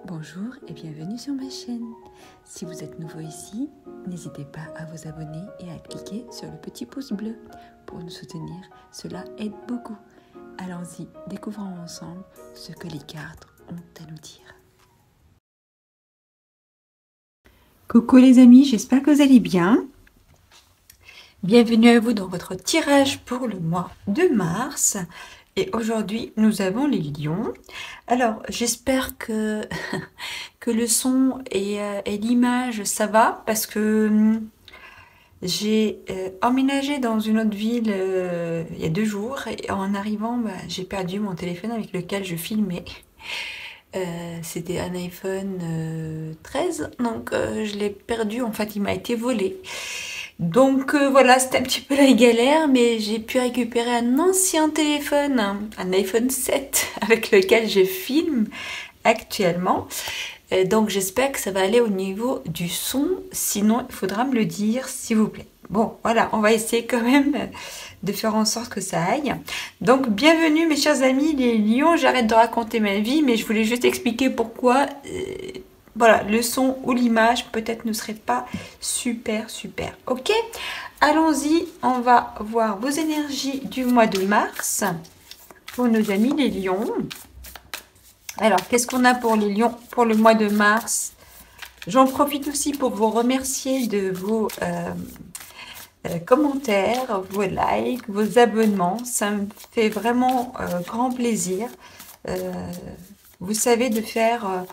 Bonjour et bienvenue sur ma chaîne. Si vous êtes nouveau ici, n'hésitez pas à vous abonner et à cliquer sur le petit pouce bleu pour nous soutenir. Cela aide beaucoup. Allons-y, découvrons ensemble ce que les cartes ont à nous dire. Coucou les amis, j'espère que vous allez bien. Bienvenue à vous dans votre tirage pour le mois de mars. Et aujourd'hui, nous avons les lions. Alors, j'espère que, que le son et l'image, ça va, parce que j'ai emménagé dans une autre ville il y a 2 jours. Et en arrivant, j'ai perdu mon téléphone avec lequel je filmais. C'était un iPhone 13, donc je l'ai perdu, en fait, il m'a été volé. Donc voilà, c'était un petit peu la galère, mais j'ai pu récupérer un ancien téléphone, un iPhone 7, avec lequel je filme actuellement. Donc j'espère que ça va aller au niveau du son, sinon il faudra me le dire s'il vous plaît. Bon, voilà, on va essayer quand même de faire en sorte que ça aille. Donc bienvenue mes chers amis les lions, j'arrête de raconter ma vie, mais je voulais juste expliquer pourquoi... voilà, le son ou l'image peut-être ne serait pas super. Ok, allons-y, on va voir vos énergies du mois de mars pour nos amis les lions. Alors, qu'est-ce qu'on a pour les lions pour le mois de mars? J'en profite aussi pour vous remercier de vos commentaires, vos likes, vos abonnements. Ça me fait vraiment grand plaisir. Vous savez de faire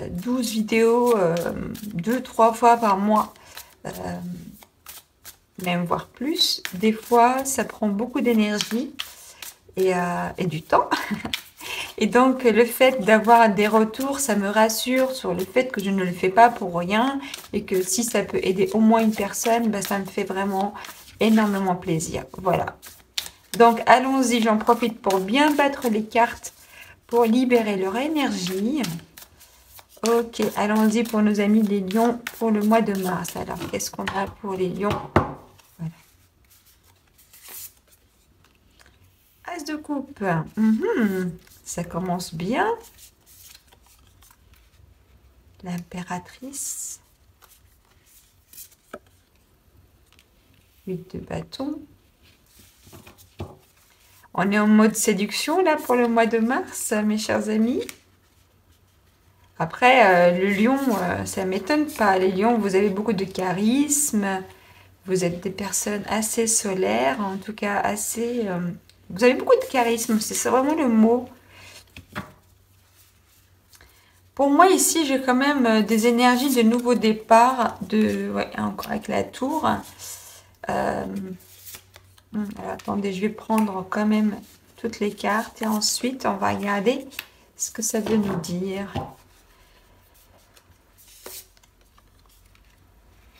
12 vidéos 2-3 fois par mois, même voire plus. Des fois, ça prend beaucoup d'énergie et du temps. Et donc, le fait d'avoir des retours, ça me rassure sur le fait que je ne le fais pas pour rien et que si ça peut aider au moins une personne, ça me fait vraiment énormément plaisir. Voilà. Donc, allons-y, j'en profite pour bien battre les cartes pour libérer leur énergie. Ok, allons-y pour nos amis les lions pour le mois de mars. Alors, qu'est-ce qu'on a pour les lions? Voilà. As de coupe. Ça commence bien. L'impératrice. 8 de bâton. On est en mode séduction là pour le mois de mars, mes chers amis. Après, le lion, ça ne m'étonne pas. Les lions, vous avez beaucoup de charisme. Vous êtes des personnes assez solaires, en tout cas assez... vous avez beaucoup de charisme, c'est vraiment le mot. Pour moi, ici, j'ai quand même des énergies de nouveau départ. Ouais, encore avec la tour. Alors, attendez, je vais prendre quand même toutes les cartes. Et ensuite, on va regarder ce que ça veut nous dire.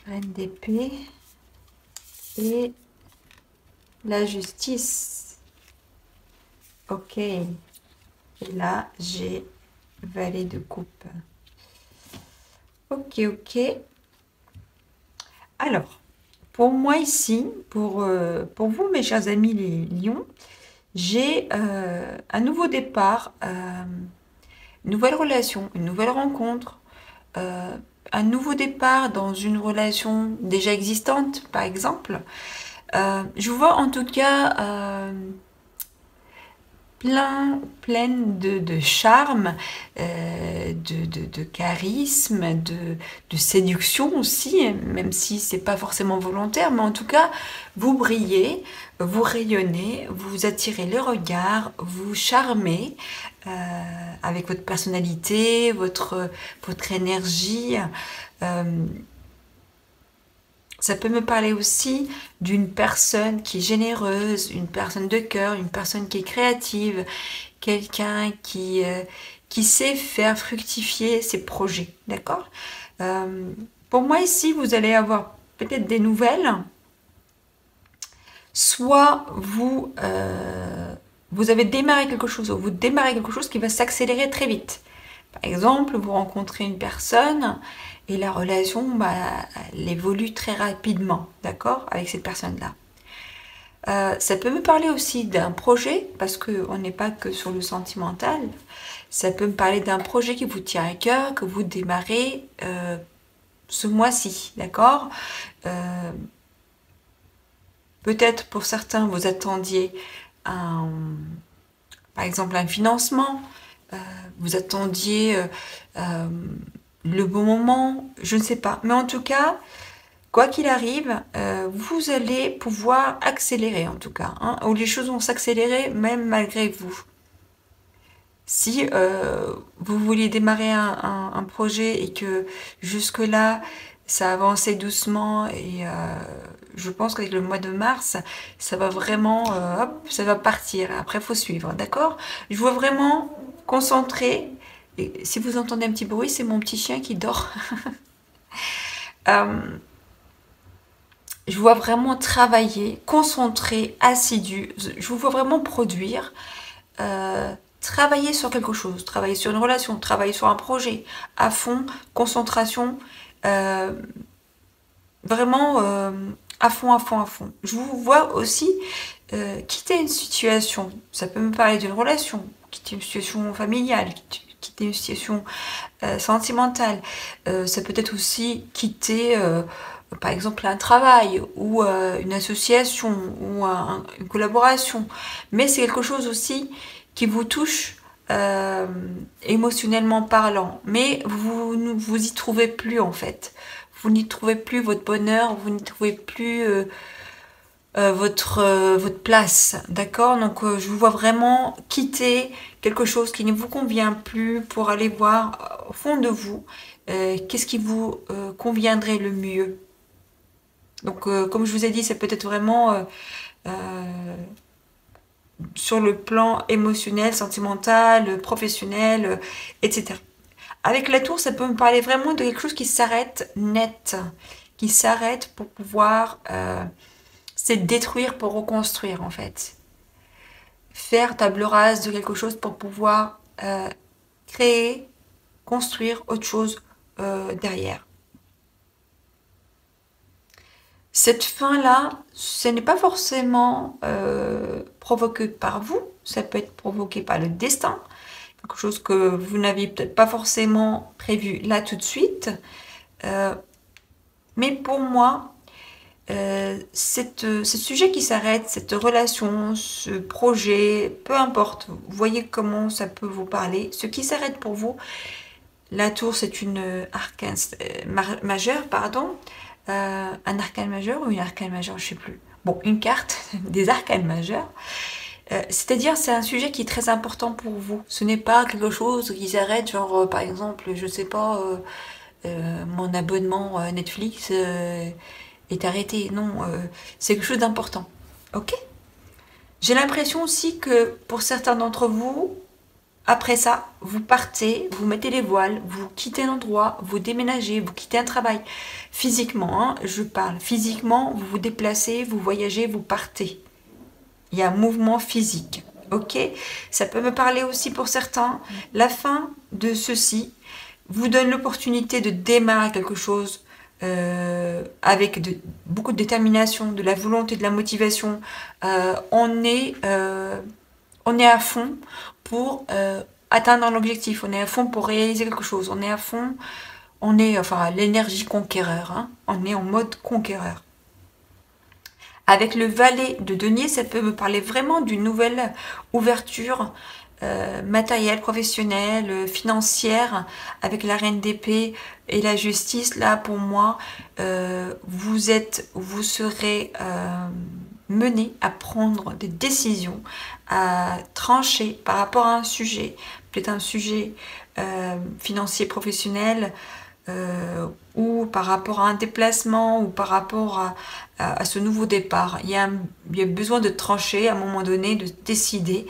Reine d'épée et la justice. Ok. Et là, j'ai valet de coupe. Ok. Alors, pour moi ici, pour vous, mes chers amis les lions, j'ai un nouveau départ, une nouvelle relation, une nouvelle rencontre, un nouveau départ dans une relation déjà existante, par exemple. Je vois en tout cas pleine de charme, de charisme, de séduction aussi, même si c'est pas forcément volontaire, mais en tout cas, vous brillez, vous rayonnez, vous attirez le regard, vous charmez avec votre personnalité, votre énergie. Ça peut me parler aussi d'une personne qui est généreuse, une personne de cœur, une personne qui est créative, quelqu'un qui sait faire fructifier ses projets, d'accord? Pour moi ici, vous allez avoir peut-être des nouvelles. Soit vous avez démarré quelque chose, ou vous démarrez quelque chose qui va s'accélérer très vite. Par exemple, vous rencontrez une personne et la relation, elle évolue très rapidement, d'accord, avec cette personne-là. Ça peut me parler aussi d'un projet, parce qu'on n'est pas que sur le sentimental. Ça peut me parler d'un projet qui vous tient à cœur, que vous démarrez ce mois-ci, d'accord? Euh, Peut-être pour certains, vous attendiez un, par exemple un financement, euh, vous attendiez euh, le bon moment, je ne sais pas. Mais en tout cas, quoi qu'il arrive, vous allez pouvoir accélérer en tout cas, hein, ou les choses vont s'accélérer même malgré vous. Si vous vouliez démarrer un projet et que jusque-là, ça avançait doucement et je pense qu'avec le mois de mars, ça va vraiment, hop, ça va partir. Après, il faut suivre, d'accord? Je vois vraiment concentrer. Et si vous entendez un petit bruit, c'est mon petit chien qui dort. Euh, je vois vraiment travailler, concentrer, assidu. Je vous vois vraiment produire. Travailler sur quelque chose, travailler sur une relation, travailler sur un projet, à fond, concentration, euh, vraiment à fond, à fond, à fond. Je vous vois aussi quitter une situation, ça peut me parler d'une relation, quitter une situation familiale, quitter une situation sentimentale, ça peut être aussi quitter par exemple un travail ou une association ou une collaboration, mais c'est quelque chose aussi qui vous touche émotionnellement parlant, mais vous ne vous y trouvez plus en fait. Vous n'y trouvez plus votre bonheur, vous n'y trouvez plus votre place, d'accord? Donc je vous vois vraiment quitter quelque chose qui ne vous convient plus pour aller voir au fond de vous qu'est-ce qui vous conviendrait le mieux. Donc comme je vous ai dit, c'est peut-être vraiment sur le plan émotionnel, sentimental, professionnel, etc. Avec la tour, ça peut me parler vraiment de quelque chose qui s'arrête net, qui s'arrête pour pouvoir c'est détruire pour reconstruire en fait. Faire table rase de quelque chose pour pouvoir créer, construire autre chose derrière. Cette fin-là, ce n'est pas forcément provoqué par vous, ça peut être provoqué par le destin, quelque chose que vous n'aviez peut-être pas forcément prévu là tout de suite. Mais pour moi, ce sujet qui s'arrête, cette relation, ce projet, peu importe, vous voyez comment ça peut vous parler, ce qui s'arrête pour vous, la tour c'est une arcane majeure, pardon, un arcane majeur ou une arcane majeure, je sais plus. Bon, une carte des arcanes majeurs. C'est-à-dire, c'est un sujet qui est très important pour vous. Ce n'est pas quelque chose qui s'arrête, genre, par exemple, je sais pas, mon abonnement Netflix est arrêté. Non, c'est quelque chose d'important. Ok? J'ai l'impression aussi que pour certains d'entre vous, après ça, vous partez, vous mettez les voiles, vous quittez l'endroit, vous déménagez, vous quittez un travail. Physiquement, hein, je parle. Physiquement, vous vous déplacez, vous voyagez, vous partez. Il y a un mouvement physique. Ok? Ça peut me parler aussi pour certains. La fin de ceci vous donne l'opportunité de démarrer quelque chose avec beaucoup de détermination, de la volonté, de la motivation. On est à fond pour atteindre l'objectif. On est à fond pour réaliser quelque chose. On est à fond. On est, enfin, l'énergie conquéreur. Hein. On est en mode conquéreur. Avec le valet de denier, ça peut me parler vraiment d'une nouvelle ouverture matérielle, professionnelle, financière, avec la reine d'épée et la justice. Là, pour moi, vous serez mené à prendre des décisions, à trancher par rapport à un sujet, peut-être un sujet financier, professionnel, ou par rapport à un déplacement ou par rapport à ce nouveau départ. Il y a besoin de trancher à un moment donné, de décider.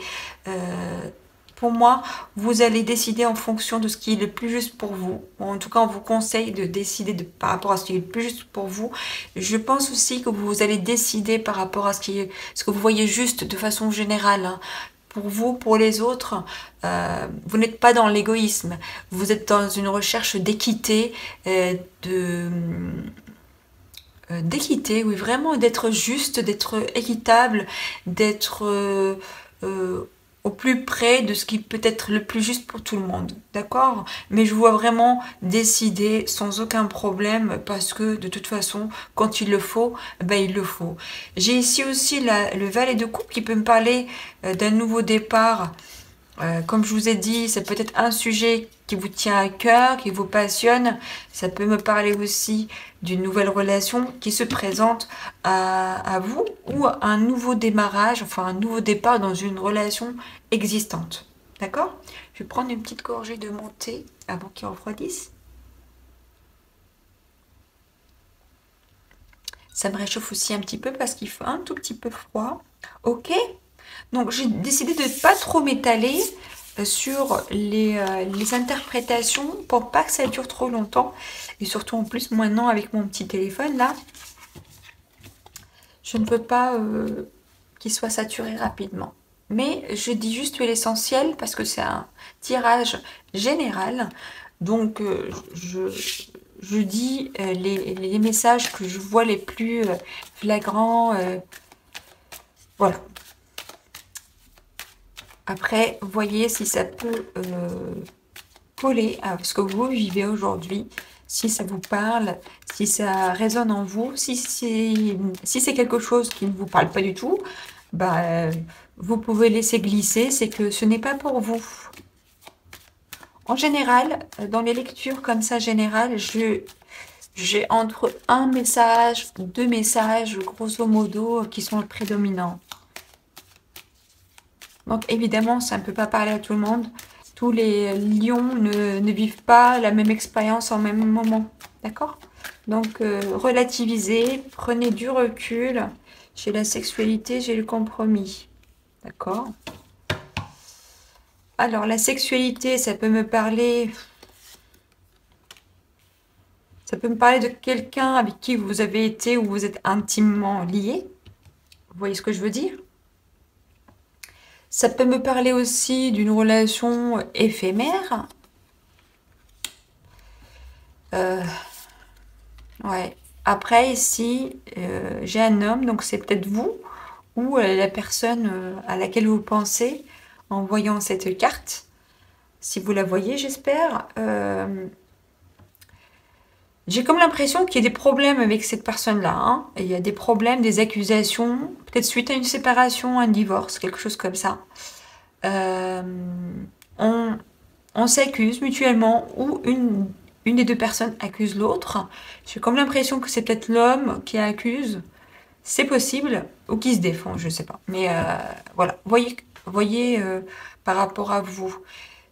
Pour moi, vous allez décider en fonction de ce qui est le plus juste pour vous. En tout cas, on vous conseille de décider par rapport à ce qui est le plus juste pour vous. Je pense aussi que vous allez décider par rapport à ce que vous voyez juste de façon générale. Hein. Pour vous, pour les autres, vous n'êtes pas dans l'égoïsme. Vous êtes dans une recherche d'équité, d'équité, oui, vraiment d'être juste, d'être équitable, d'être au plus près de ce qui peut être le plus juste pour tout le monde, d'accord? Mais je vois vraiment décider sans aucun problème parce que de toute façon, quand il le faut, ben il le faut. J'ai ici aussi le valet de coupe qui peut me parler d'un nouveau départ. Comme je vous ai dit, c'est peut-être un sujet qui vous tient à cœur, qui vous passionne. Ça peut me parler aussi d'une nouvelle relation qui se présente à vous ou un nouveau démarrage, enfin un nouveau départ dans une relation existante. D'accord? Je vais prendre une petite gorgée de mon thé avant qu'il refroidisse. Ça me réchauffe aussi un petit peu parce qu'il fait un tout petit peu froid. Ok? Donc j'ai décidé de ne pas trop m'étaler sur les interprétations pour pas que ça dure trop longtemps. Et surtout en plus maintenant avec mon petit téléphone là, je ne peux pas qu'il soit saturé rapidement. Mais je dis juste l'essentiel parce que c'est un tirage général. Donc je dis les messages que je vois les plus flagrants. Voilà. Après, voyez si ça peut coller à ce que vous vivez aujourd'hui, si ça vous parle, si ça résonne en vous, si c'est quelque chose qui ne vous parle pas du tout, bah, vous pouvez laisser glisser, c'est que ce n'est pas pour vous. En général, dans les lectures comme ça générales, j'ai entre un message, deux messages, grosso modo, qui sont prédominants. Donc évidemment, ça ne peut pas parler à tout le monde. Tous les lions ne vivent pas la même expérience en même moment. D'accord? Donc relativisez, prenez du recul. J'ai la sexualité, j'ai le compromis. D'accord? Alors la sexualité, ça peut me parler... Ça peut me parler de quelqu'un avec qui vous avez été ou vous êtes intimement lié. Vous voyez ce que je veux dire? Ça peut me parler aussi d'une relation éphémère. Ouais. Après, ici, j'ai un homme, donc c'est peut-être vous ou la personne à laquelle vous pensez en voyant cette carte. Si vous la voyez, j'espère. J'ai comme l'impression qu'il y a des problèmes avec cette personne-là. Hein. Il y a des problèmes, des accusations, peut-être suite à une séparation, un divorce, quelque chose comme ça. Euh, on on s'accuse mutuellement ou une des deux personnes accuse l'autre. J'ai comme l'impression que c'est peut-être l'homme qui accuse. C'est possible, ou qui se défend, je sais pas. Mais voilà, voyez par rapport à vous.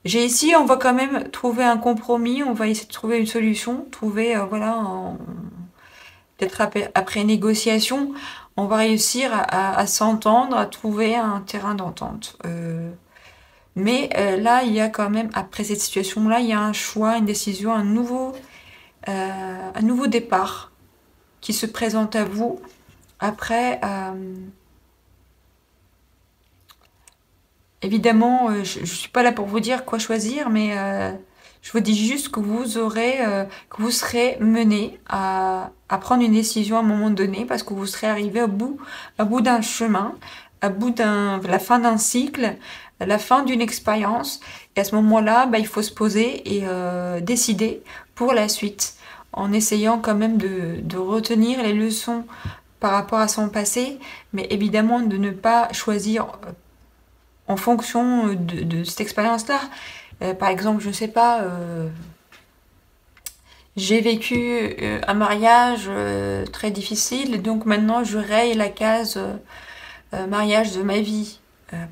J'ai ici, on va quand même trouver un compromis, on va essayer de trouver une solution, trouver, voilà, peut-être après négociation, on va réussir à s'entendre, à trouver un terrain d'entente. Mais là, il y a quand même, après cette situation-là, il y a un choix, une décision, un nouveau départ qui se présente à vous. Après, évidemment, je ne suis pas là pour vous dire quoi choisir, mais je vous dis juste que que vous serez mené à prendre une décision à un moment donné, parce que vous serez arrivé à bout d'un chemin, à bout la fin d'un cycle, la fin d'une expérience. Et à ce moment-là, bah, il faut se poser et décider pour la suite, en essayant quand même de retenir les leçons par rapport à son passé, mais évidemment de ne pas choisir en fonction de cette expérience-là. Par exemple, je ne sais pas, j'ai vécu un mariage très difficile, donc maintenant je raye la case mariage de ma vie,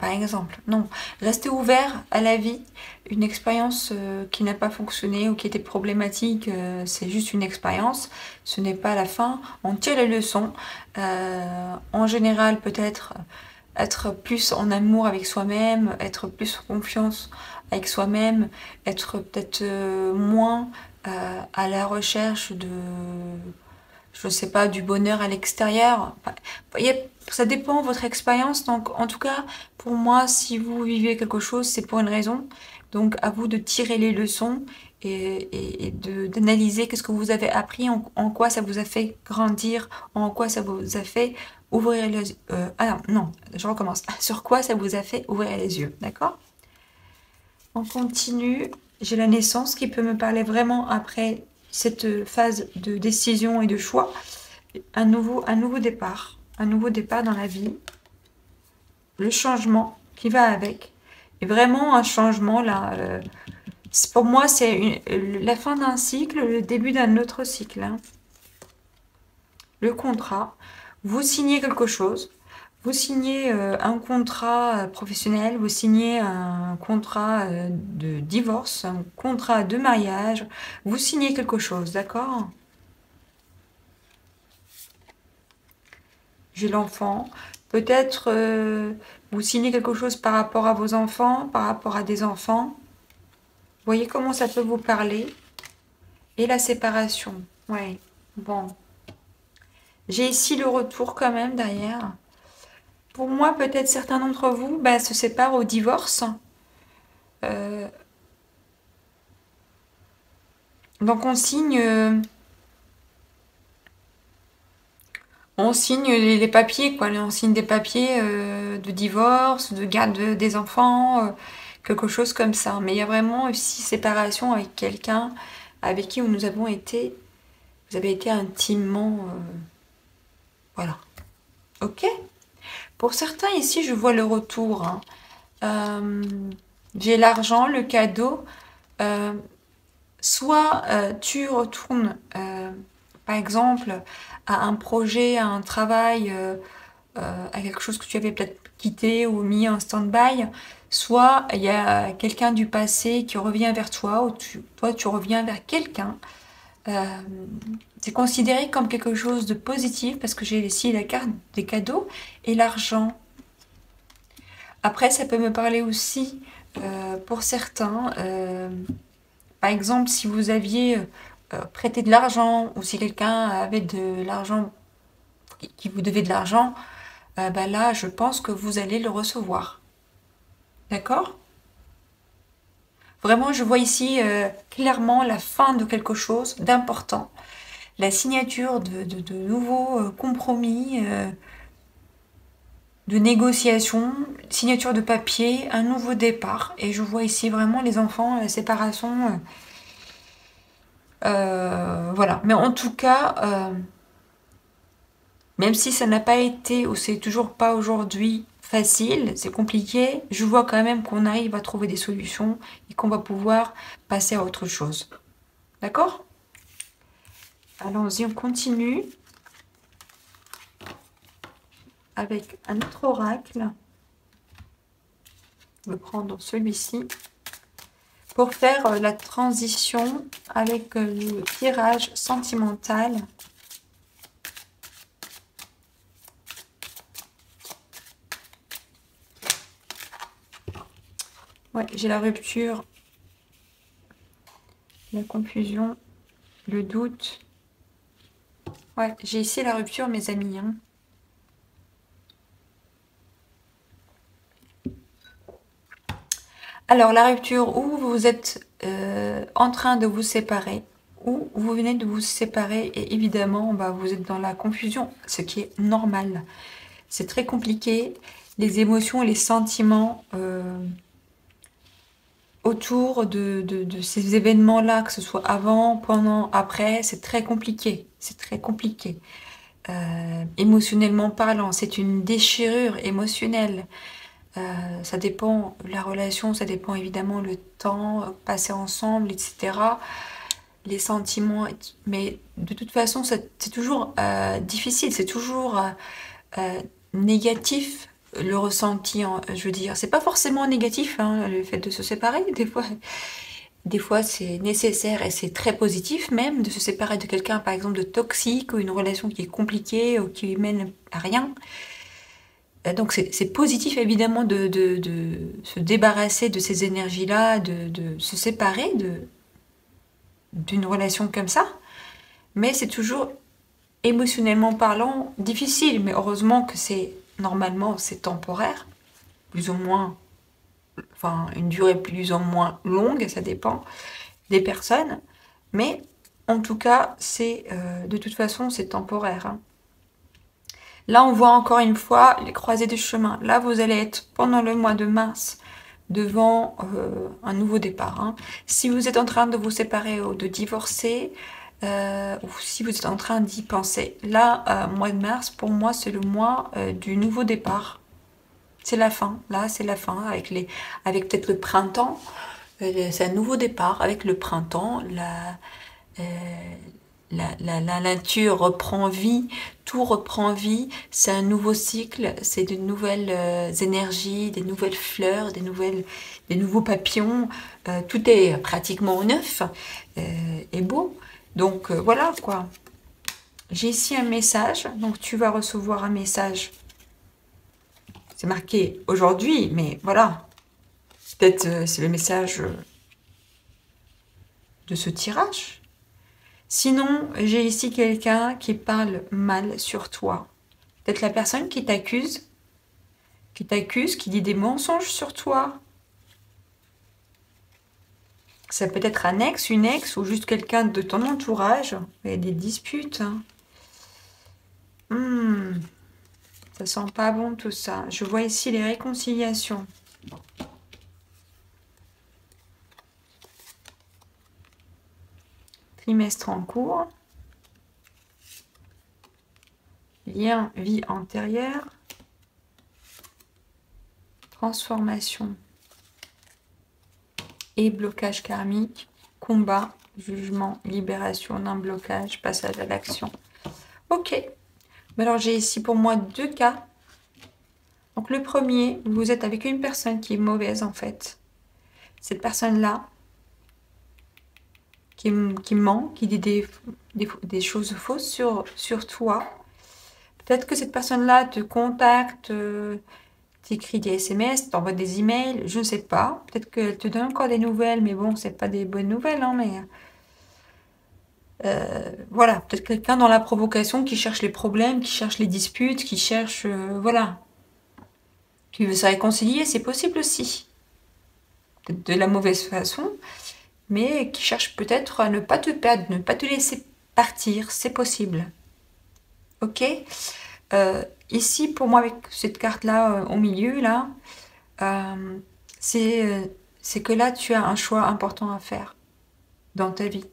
par exemple. Non, restez ouvert à la vie. Une expérience qui n'a pas fonctionné ou qui était problématique, c'est juste une expérience, ce n'est pas la fin. On tire les leçons. En général, peut-être être plus en amour avec soi-même, être plus en confiance avec soi-même, être peut-être moins à la recherche je sais pas, du bonheur à l'extérieur. Enfin, vous voyez, ça dépend de votre expérience. Donc, en tout cas, pour moi, si vous vivez quelque chose, c'est pour une raison. Donc, à vous de tirer les leçons d'analyser qu'est-ce que vous avez appris, en quoi ça vous a fait grandir, en quoi ça vous a fait ouvrir les yeux. Ah non, je recommence. Sur quoi ça vous a fait ouvrir les yeux, d'accord? On continue. J'ai la naissance qui peut me parler vraiment après cette phase de décision et de choix. Un nouveau départ. Un nouveau départ dans la vie. Le changement qui va avec. Et vraiment un changement là. Pour moi, c'est la fin d'un cycle, le début d'un autre cycle, hein. Le contrat. Vous signez quelque chose. Vous signez un contrat professionnel, vous signez un contrat de divorce, un contrat de mariage, vous signez quelque chose, d'accord? J'ai l'enfant. Peut-être vous signez quelque chose par rapport à vos enfants, par rapport à des enfants. Voyez comment ça peut vous parler. Et la séparation. Ouais, bon. J'ai ici le retour quand même derrière. Pour moi, peut-être certains d'entre vous se séparent au divorce. Euh, donc on signe les papiers, quoi. On signe des papiers de divorce, de garde des enfants, quelque chose comme ça. Mais il y a vraiment aussi séparation avec quelqu'un avec qui vous avez été intimement, voilà. Ok. Pour certains ici, je vois le retour, hein. Euh, j'ai l'argent, le cadeau. Euh, Soit tu retournes, par exemple, à un projet, à un travail, à quelque chose que tu avais peut-être quitté ou mis en stand-by, soit il y a quelqu'un du passé qui revient vers toi, ou toi tu reviens vers quelqu'un. Euh, c'est considéré comme quelque chose de positif parce que j'ai ici la carte des cadeaux et l'argent. Après, ça peut me parler aussi pour certains. Par exemple, si vous aviez prêté de l'argent ou si quelqu'un avait de l'argent, qui vous devait de l'argent, là, je pense que vous allez le recevoir. D'accord? Vraiment, je vois ici clairement la fin de quelque chose d'important. La signature de nouveaux compromis, de négociations, signature de papier, un nouveau départ. Et je vois ici vraiment les enfants, la séparation. Voilà. Mais en tout cas, même si ça n'a pas été ou c'est toujours pas aujourd'hui facile, c'est compliqué, je vois quand même qu'on arrive à trouver des solutions et qu'on va pouvoir passer à autre chose. D'accord? Allons-y, on continue avec un autre oracle. Je vais prendre celui-ci pour faire la transition avec le tirage sentimental. Ouais, j'ai la rupture, la confusion, le doute. Ouais, j'ai ici la rupture, mes amis, hein. Alors, la rupture où vous êtes en train de vous séparer, ou vous venez de vous séparer, et évidemment, vous êtes dans la confusion, ce qui est normal. C'est très compliqué. Les émotions et les sentiments autour de ces événements-là, que ce soit avant, pendant, après, c'est très compliqué. C'est très compliqué. Émotionnellement parlant, c'est une déchirure émotionnelle. Ça dépend, la relation, ça dépend évidemment le temps passé ensemble, etc. Les sentiments, mais de toute façon, c'est toujours difficile, c'est toujours négatif le ressenti, je veux dire. C'est pas forcément négatif, hein, le fait de se séparer. Des fois c'est nécessaire et c'est très positif même de se séparer de quelqu'un, par exemple, de toxique ou une relation qui est compliquée ou qui mène à rien. Donc c'est positif évidemment de se débarrasser de ces énergies-là, de se séparer d'une relation comme ça. Mais c'est toujours émotionnellement parlant difficile. Mais heureusement que normalement c'est temporaire, plus ou moins, enfin une durée plus ou moins longue, ça dépend. des personnes, mais en tout cas, c'est de toute façon, c'est temporaire, hein. Là, on voit encore une fois les croisées de chemin. Là, vous allez être pendant le mois de mars devant un nouveau départ, hein. Si vous êtes en train de vous séparer ou de divorcer, ou si vous êtes en train d'y penser, là, mois de mars, pour moi, c'est le mois du nouveau départ. C'est la fin, là, c'est la fin, avec peut-être le printemps. C'est un nouveau départ avec le printemps, euh, la nature reprend vie, tout reprend vie, c'est un nouveau cycle, c'est de nouvelles énergies, des nouvelles fleurs, des nouveaux papillons, tout est pratiquement neuf et beau. Donc voilà quoi. J'ai ici un message, donc tu vas recevoir un message. C'est marqué aujourd'hui, mais voilà. Peut-être c'est le message de ce tirage. Sinon, j'ai ici quelqu'un qui parle mal sur toi. Peut-être la personne qui t'accuse, qui dit des mensonges sur toi. Ça peut être un ex, une ex ou juste quelqu'un de ton entourage. Il y a des disputes, hein. Ça sent pas bon tout ça. Je vois ici les réconciliations. Trimestre en cours. Lien, vie antérieure. Transformation. Et blocage karmique. Combat, jugement, libération d'un blocage, passage à l'action. Ok. Mais alors j'ai ici pour moi deux cas. Donc le premier, vous êtes avec une personne qui est mauvaise en fait. Cette personne-là, qui ment, qui dit des choses fausses sur toi. Peut-être que cette personne-là te contacte, t'écrit des SMS, t'envoie des emails, je ne sais pas. Peut-être qu'elle te donne encore des nouvelles, mais bon, c'est pas des bonnes nouvelles, hein, mais... voilà, peut-être quelqu'un dans la provocation qui cherche les problèmes, qui cherche les disputes, qui cherche... voilà. Qui veut se réconcilier, c'est possible aussi. Peut-être de la mauvaise façon, mais qui cherche peut-être à ne pas te perdre, ne pas te laisser partir, c'est possible. Ok. Ici, pour moi, avec cette carte-là au milieu, là, c'est que là, tu as un choix important à faire dans ta vie.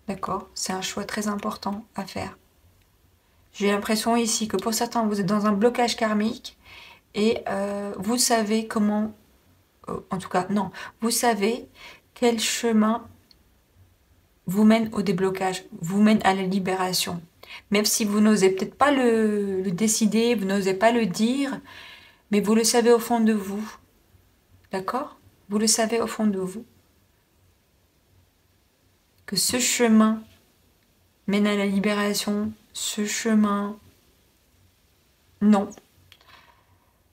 D'accord? C'est un choix très important à faire. J'ai l'impression ici que pour certains, vous êtes dans un blocage karmique et vous savez comment... en tout cas, non. Vous savez quel chemin vous mène au déblocage, vous mène à la libération. Même si vous n'osez peut-être pas le décider, vous n'osez pas le dire, mais vous le savez au fond de vous. D'accord? Vous le savez au fond de vous. Que ce chemin mène à la libération, ce chemin, non.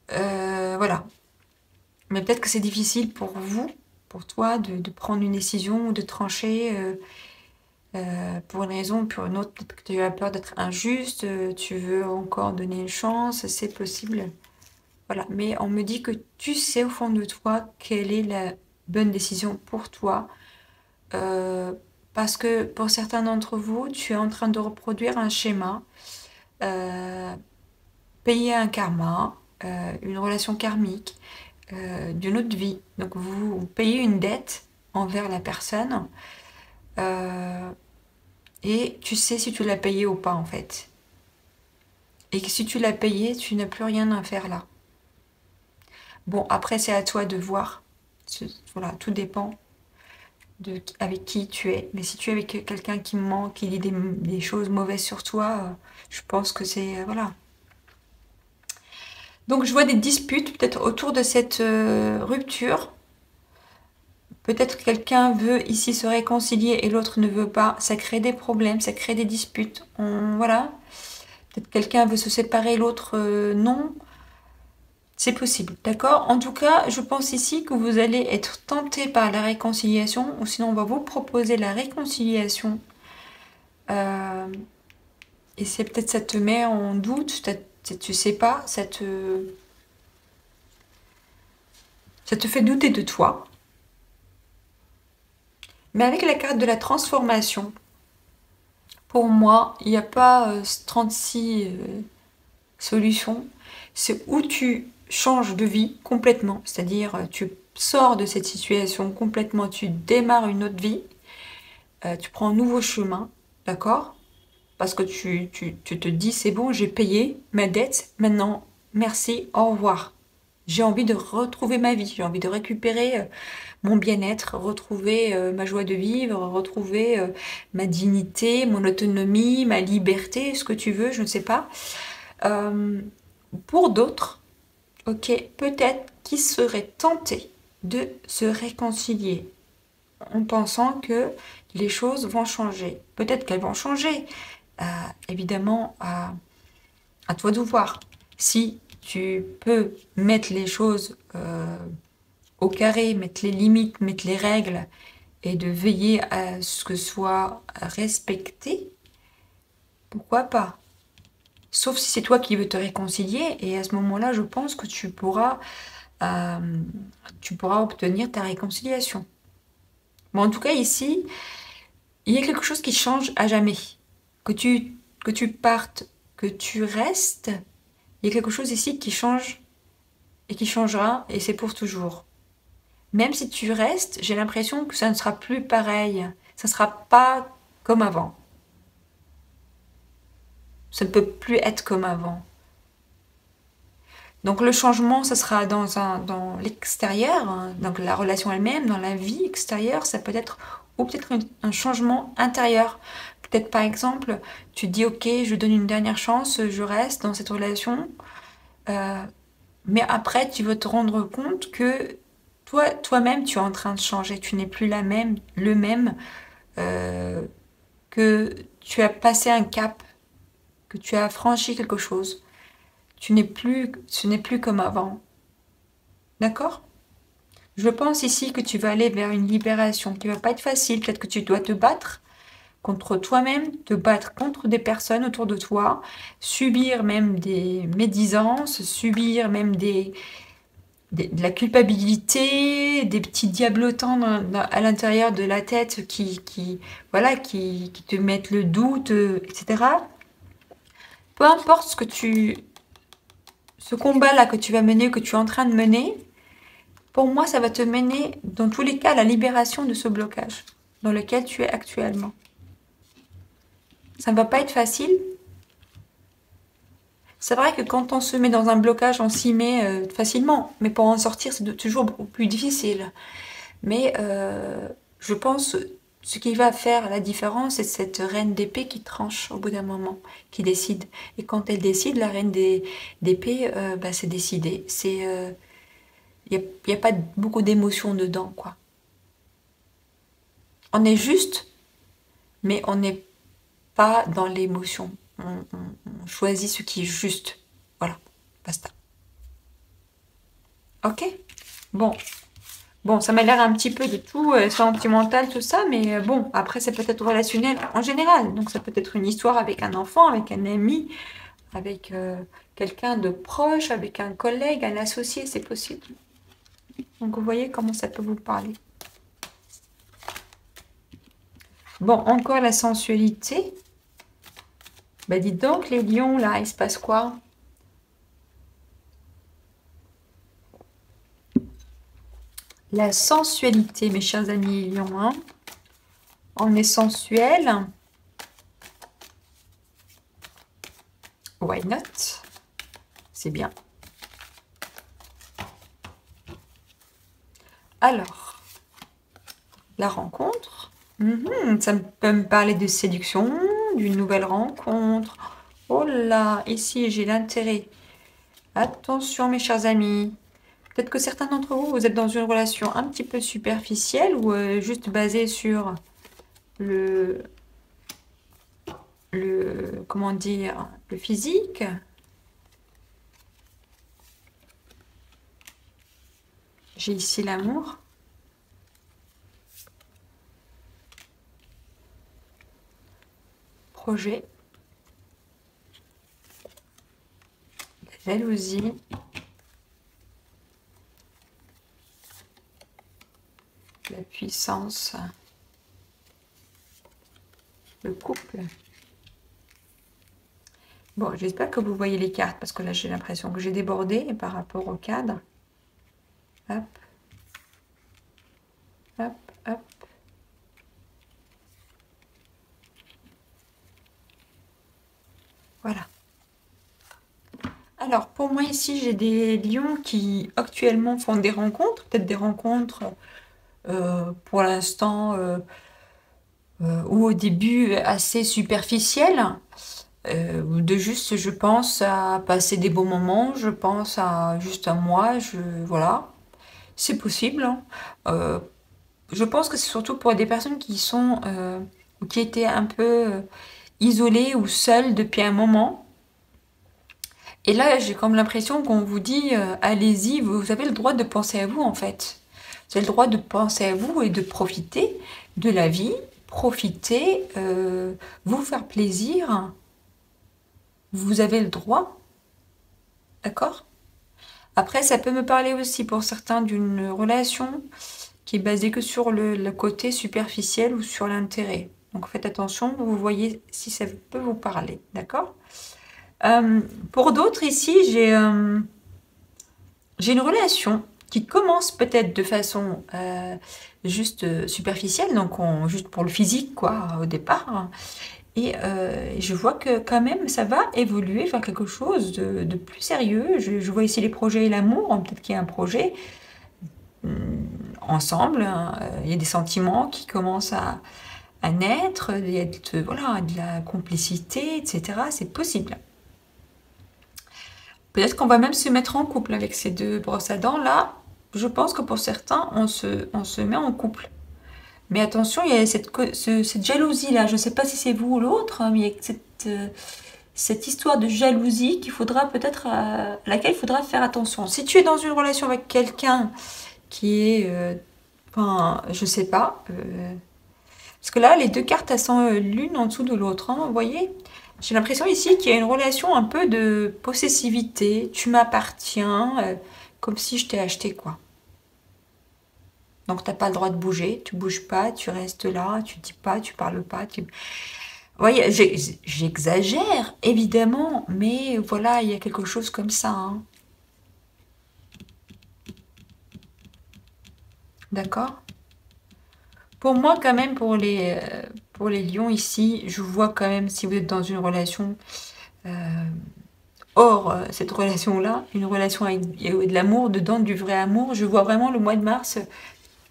Voilà. Mais peut-être que c'est difficile pour vous, pour toi, de prendre une décision ou de trancher pour une raison ou pour une autre. Peut-être que tu as peur d'être injuste, tu veux encore donner une chance, c'est possible. Voilà. Mais on me dit que tu sais au fond de toi quelle est la bonne décision pour toi. Parce que pour certains d'entre vous, tu es en train de reproduire un schéma, payer un karma, une relation karmique d'une autre vie. Donc vous payez une dette envers la personne et tu sais si tu l'as payé ou pas en fait. Et que si tu l'as payé, tu n'as plus rien à faire là. Bon, après c'est à toi de voir. Voilà, tout dépend avec qui tu es. Mais si tu es avec quelqu'un qui ment, qui dit des choses mauvaises sur toi, je pense que c'est... voilà. Donc je vois des disputes peut-être autour de cette rupture. Peut-être que quelqu'un veut ici se réconcilier et l'autre ne veut pas. Ça crée des problèmes, ça crée des disputes. Voilà. Peut-être quelqu'un veut se séparer, l'autre non. C'est possible, d'accord? En tout cas, je pense ici que vous allez être tenté par la réconciliation, ou sinon on va vous proposer la réconciliation. Et c'est peut-être ça te met en doute, tu sais pas, ça te fait douter de toi. Mais avec la carte de la transformation, pour moi, il n'y a pas 36 solutions. C'est où tu changes de vie complètement, c'est-à-dire tu sors de cette situation complètement, tu démarres une autre vie, tu prends un nouveau chemin, d'accord? Parce que tu te dis, c'est bon, j'ai payé ma dette, maintenant, merci, au revoir. J'ai envie de retrouver ma vie, j'ai envie de récupérer mon bien-être, retrouver ma joie de vivre, retrouver ma dignité, mon autonomie, ma liberté, ce que tu veux, je ne sais pas. Euh, pour d'autres, ok, peut-être qu'ils seraient tentés de se réconcilier en pensant que les choses vont changer. Peut-être qu'elles vont changer. Euh, Évidemment, à toi de voir. Si tu peux mettre les choses au carré, mettre les limites, mettre les règles et de veiller à ce que soit respecté, pourquoi pas? Sauf si c'est toi qui veux te réconcilier, et à ce moment-là, je pense que euh, tu pourras obtenir ta réconciliation. Bon, en tout cas, ici, il y a quelque chose qui change à jamais. Que tu partes, que tu restes, il y a quelque chose ici qui change et qui changera, et c'est pour toujours. Même si tu restes, j'ai l'impression que ça ne sera plus pareil. Ça ne sera pas comme avant. Ça ne peut plus être comme avant. Donc le changement, ça sera dans l'extérieur, hein, donc la relation elle-même, dans la vie extérieure, ça peut être, ou peut-être un changement intérieur. Peut-être par exemple, tu te dis ok, je donne une dernière chance, je reste dans cette relation, euh, mais après tu vas te rendre compte que toi-même, tu es en train de changer, tu n'es plus le même, euh, que tu as passé un cap, que tu as franchi quelque chose. Ce n'est plus comme avant. D'accord? Je pense ici que tu vas aller vers une libération qui va pas être facile. Peut-être que tu dois te battre contre toi-même, te battre contre des personnes autour de toi, subir même des médisances, subir même de la culpabilité, des petits diablotants à l'intérieur de la tête voilà, qui te mettent le doute, etc. Peu importe ce combat-là que tu vas mener, que tu es en train de mener, pour moi, ça va te mener, dans tous les cas, à la libération de ce blocage dans lequel tu es actuellement. Ça ne va pas être facile. C'est vrai que quand on se met dans un blocage, on s'y met facilement, mais pour en sortir, c'est toujours beaucoup plus difficile. Mais je pense ce qui va faire la différence, c'est cette reine d'épée qui tranche au bout d'un moment, qui décide. Et quand elle décide, la reine d'épée, bah, c'est décidé. Y a pas beaucoup d'émotions dedans, quoi. On est juste, mais on n'est pas dans l'émotion. On choisit ce qui est juste. Voilà, basta. Ok? Bon, bon, ça m'a l'air un petit peu de tout sentimental, tout ça, mais bon, après, c'est peut-être relationnel en général. Donc, ça peut être une histoire avec un enfant, avec un ami, avec quelqu'un de proche, avec un collègue, un associé, c'est possible. Donc, vous voyez comment ça peut vous parler. Bon, encore la sensualité. Bah, dites donc, les lions, là, il se passe quoi? La sensualité, mes chers amis lions, hein. On est sensuel. Why not? C'est bien. Alors, la rencontre. Ça peut me parler de séduction, d'une nouvelle rencontre. Oh là, ici, j'ai l'intérêt. Attention, mes chers amis. Peut-être que certains d'entre vous, vous êtes dans une relation un petit peu superficielle ou juste basée sur le, comment dire, le physique. J'ai ici l'amour. Projet. La jalousie. La puissance. le couple. Bon, j'espère que vous voyez les cartes, parce que là, j'ai l'impression que j'ai débordé par rapport au cadre. Hop. Hop, hop. Voilà. Alors, pour moi, ici, j'ai des lions qui actuellement font des rencontres, peut-être des rencontres pour l'instant ou au début assez superficielles, ou de juste, je pense à passer des bons moments, je pense à juste à moi, voilà, c'est possible, hein. Euh, je pense que c'est surtout pour des personnes qui sont ou qui étaient un peu isolées ou seules depuis un moment. Et là, j'ai comme l'impression qu'on vous dit, allez-y, vous avez le droit de penser à vous en fait. Vous avez le droit de penser à vous et de profiter de la vie, profiter, vous faire plaisir. Vous avez le droit, d'accord? Après, ça peut me parler aussi pour certains d'une relation qui est basée que sur le côté superficiel ou sur l'intérêt. Donc faites attention, vous voyez si ça peut vous parler, d'accord? Pour d'autres ici, j'ai une relation qui commence peut-être de façon juste superficielle, donc juste pour le physique, quoi, au départ. Et je vois que quand même, ça va évoluer vers quelque chose de plus sérieux. Je vois ici les projets et l'amour. Peut-être qu'il y a un projet ensemble, hein. Il y a des sentiments qui commencent à naître. Il y a voilà, de la complicité, etc. C'est possible. Peut-être qu'on va même se mettre en couple avec ces deux brosses à dents là. Je pense que pour certains, on se met en couple. Mais attention, il y a cette jalousie-là. Je ne sais pas si c'est vous ou l'autre, hein, mais il y a cette histoire de jalousie qu'il faudra peut-être, à laquelle il faudra faire attention. Si tu es dans une relation avec quelqu'un qui est, enfin, je sais pas, parce que là, les deux cartes, elles sont l'une en dessous de l'autre, hein, vous voyez? J'ai l'impression ici qu'il y a une relation un peu de possessivité. Tu m'appartiens, comme si je t'ai acheté, quoi. Donc, t'as pas le droit de bouger, tu bouges pas, tu restes là, tu dis pas, tu parles pas. Vous voyez, j'exagère, évidemment, mais voilà, il y a quelque chose comme ça, hein. D'accord? Pour moi, quand même, pour les lions ici, je vois quand même si vous êtes dans une relation hors cette relation-là, une relation avec de l'amour dedans, du vrai amour, je vois vraiment le mois de mars.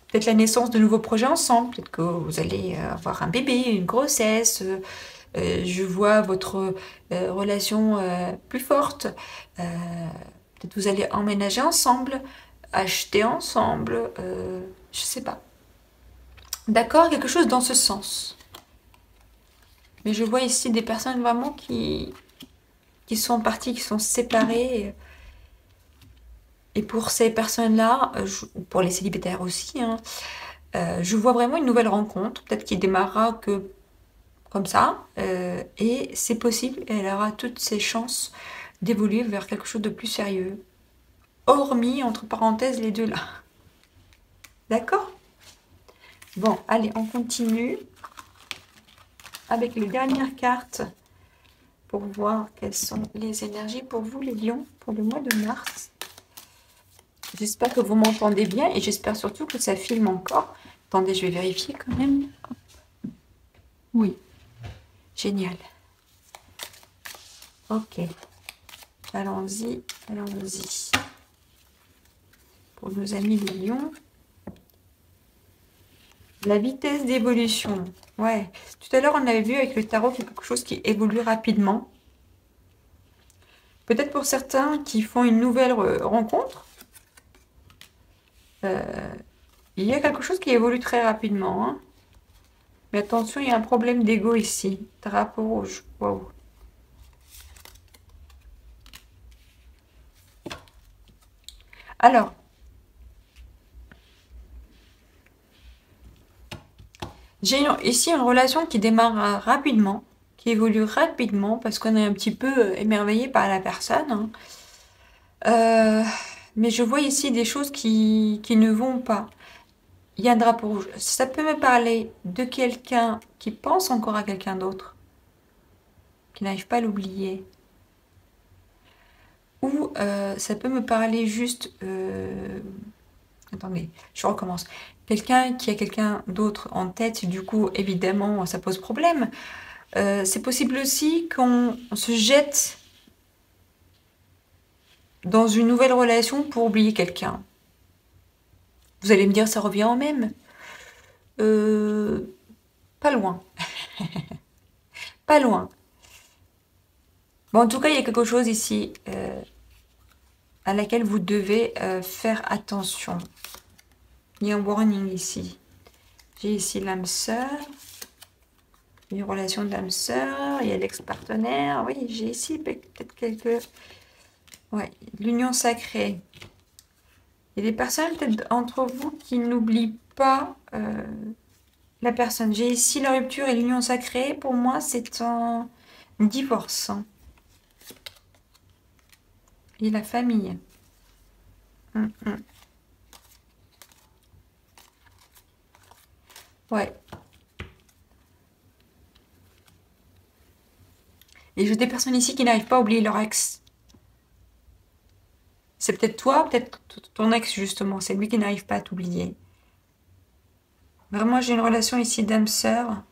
Peut-être la naissance de nouveaux projets ensemble, peut-être que vous allez avoir un bébé, une grossesse, je vois votre relation plus forte, euh, peut-être vous allez emménager ensemble, acheter ensemble, je sais pas. D'accord, quelque chose dans ce sens. Mais je vois ici des personnes vraiment qui sont parties, qui sont séparées. Et pour ces personnes-là, ou pour les célibataires aussi, hein, je vois vraiment une nouvelle rencontre, peut-être qui démarrera que comme ça, et c'est possible, elle aura toutes ses chances d'évoluer vers quelque chose de plus sérieux, hormis, entre parenthèses, les deux là. D'accord? Bon, allez, on continue avec les dernières cartes pour voir quelles sont les énergies pour vous, les lions, pour le mois de mars. J'espère que vous m'entendez bien et j'espère surtout que ça filme encore. Attendez, je vais vérifier quand même. Oui, génial. Ok, allons-y, allons-y. Pour nos amis les lions. La vitesse d'évolution. Ouais, tout à l'heure on avait vu avec le tarot quelque chose qui évolue rapidement. Peut-être pour certains qui font une nouvelle rencontre. Il y a quelque chose qui évolue très rapidement, hein. Mais attention, il y a un problème d'ego ici. Drapeau rouge. Wow. Alors, j'ai ici une relation qui démarre rapidement, qui évolue rapidement, parce qu'on est un petit peu émerveillé par la personne, hein. Mais je vois ici des choses qui ne vont pas. il y a un drapeau rouge. Ça peut me parler de quelqu'un qui pense encore à quelqu'un d'autre, qui n'arrive pas à l'oublier. Ou ça peut me parler juste... attendez, je recommence. Quelqu'un qui a quelqu'un d'autre en tête, du coup, évidemment, ça pose problème. C'est possible aussi qu'on se jette dans une nouvelle relation pour oublier quelqu'un. Vous allez me dire, ça revient au même. Euh, Pas loin. Pas loin. Bon, en tout cas, il y a quelque chose ici à laquelle vous devez faire attention. Il y a un warning ici. J'ai ici l'âme sœur. Une relation d'âme sœur. Il y a l'ex-partenaire. Oui, j'ai ici peut-être quelques... Ouais, l'union sacrée. Il y a des personnes peut-être entre vous qui n'oublient pas la personne. J'ai ici la rupture et l'union sacrée. Pour moi, c'est un divorce. Et la famille. Hum, hum. Ouais. Et j'ai des personnes ici qui n'arrivent pas à oublier leur ex. C'est peut-être toi, peut-être ton ex justement. C'est lui qui n'arrive pas à t'oublier. Vraiment, j'ai une relation ici d'âme sœur.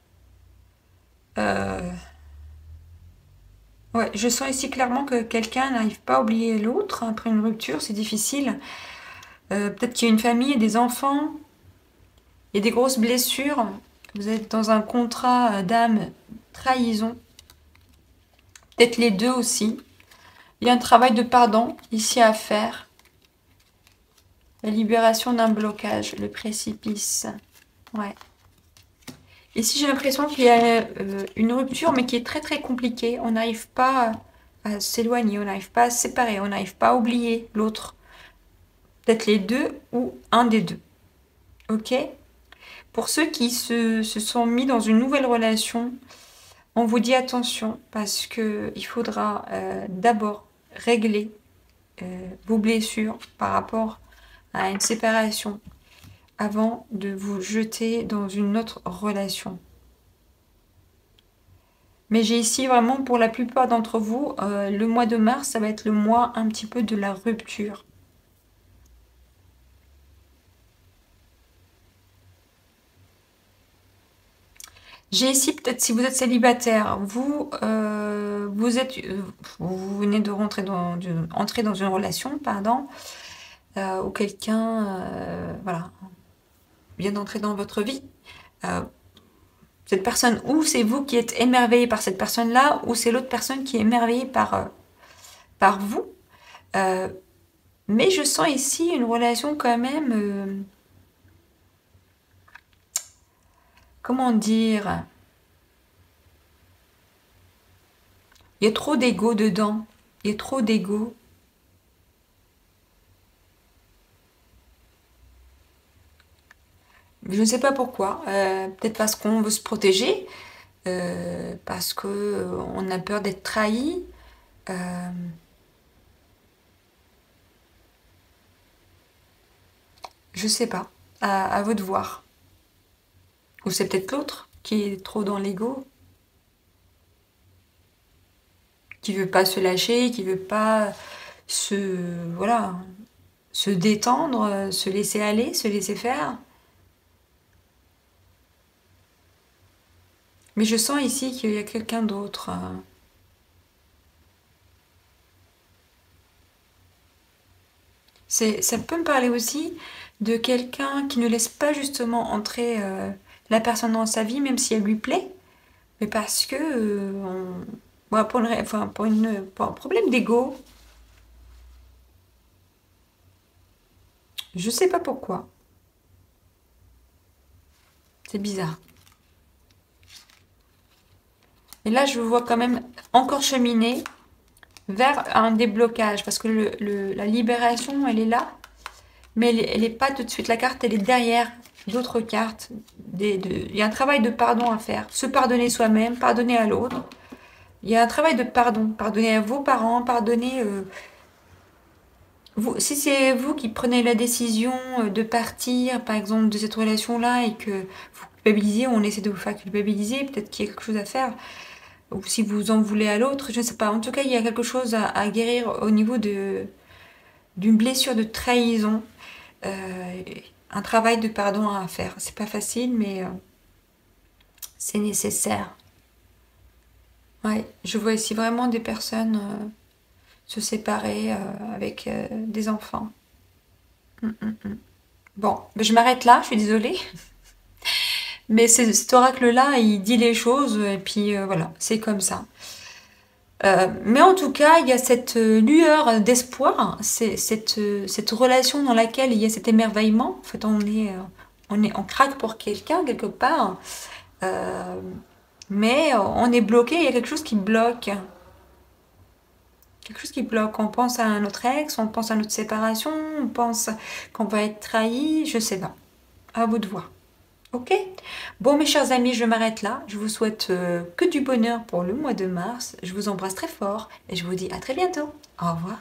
Euh, Ouais, je sens ici clairement que quelqu'un n'arrive pas à oublier l'autre après une rupture, c'est difficile. Peut-être qu'il y a une famille et des enfants, et des grosses blessures. Vous êtes dans un contrat d'âme trahison. Peut-être les deux aussi. Il y a un travail de pardon ici à faire. La libération d'un blocage, le précipice. Ouais. Ici, j'ai l'impression qu'il y a une rupture, mais qui est très très compliquée. On n'arrive pas à s'éloigner, on n'arrive pas à se séparer, on n'arrive pas à oublier l'autre. Peut-être les deux ou un des deux. Ok? Pour ceux qui se sont mis dans une nouvelle relation, on vous dit attention parce que il faudra d'abord régler vos blessures par rapport à une séparation avant de vous jeter dans une autre relation. Mais j'ai ici vraiment pour la plupart d'entre vous, le mois de mars, ça va être le mois un petit peu de la rupture. J'ai ici peut-être si vous êtes célibataire, vous venez de entrer dans une relation, pardon, où quelqu'un, voilà, vient d'entrer dans votre vie. Euh, Cette personne, ou c'est vous qui êtes émerveillé par cette personne-là, ou c'est l'autre personne qui est émerveillée par vous. Euh, mais je sens ici une relation quand même, comment dire, il y a trop d'ego dedans, il y a trop d'ego. Je ne sais pas pourquoi, peut-être parce qu'on veut se protéger, parce que on a peur d'être trahi. euh, je sais pas, à vous de voir. Ou c'est peut-être l'autre qui est trop dans l'ego, qui veut pas se lâcher, qui veut pas voilà, se détendre, se laisser aller, se laisser faire. Mais je sens ici qu'il y a quelqu'un d'autre. Ça peut me parler aussi de quelqu'un qui ne laisse pas justement entrer la personne dans sa vie, même si elle lui plaît, mais parce que voilà, pour un problème d'ego, je sais pas pourquoi. C'est bizarre. Et là, je vous vois quand même encore cheminer vers un déblocage, parce que la libération, elle est là, mais elle est pas tout de suite. La carte, elle est derrière d'autres cartes. Il y a un travail de pardon à faire. Se pardonner soi-même, pardonner à l'autre. Il y a un travail de pardon. Pardonner à vos parents, pardonner Si c'est vous qui prenez la décision de partir, par exemple, de cette relation-là et que vous culpabilisez, on essaie de vous faire culpabiliser, peut-être qu'il y a quelque chose à faire, ou si vous en voulez à l'autre, je ne sais pas. En tout cas, il y a quelque chose à guérir au niveau d'une blessure de trahison, euh, un travail de pardon à faire. C'est pas facile, mais c'est nécessaire. Ouais, je vois ici vraiment des personnes se séparer avec des enfants. Mm, mm, mm. Bon, ben, je m'arrête là, je suis désolée. Mais cet oracle-là, il dit les choses, et puis voilà, c'est comme ça. Mais en tout cas, il y a cette lueur d'espoir, cette relation dans laquelle il y a cet émerveillement. En fait, on craque pour quelqu'un quelque part, euh, mais on est bloqué, il y a quelque chose qui bloque. Quelque chose qui bloque. On pense à notre ex, on pense à notre séparation, on pense qu'on va être trahi, je sais pas. À vous de voir. Ok? Bon, mes chers amis, je m'arrête là. Je vous souhaite que du bonheur pour le mois de mars. Je vous embrasse très fort et je vous dis à très bientôt. Au revoir.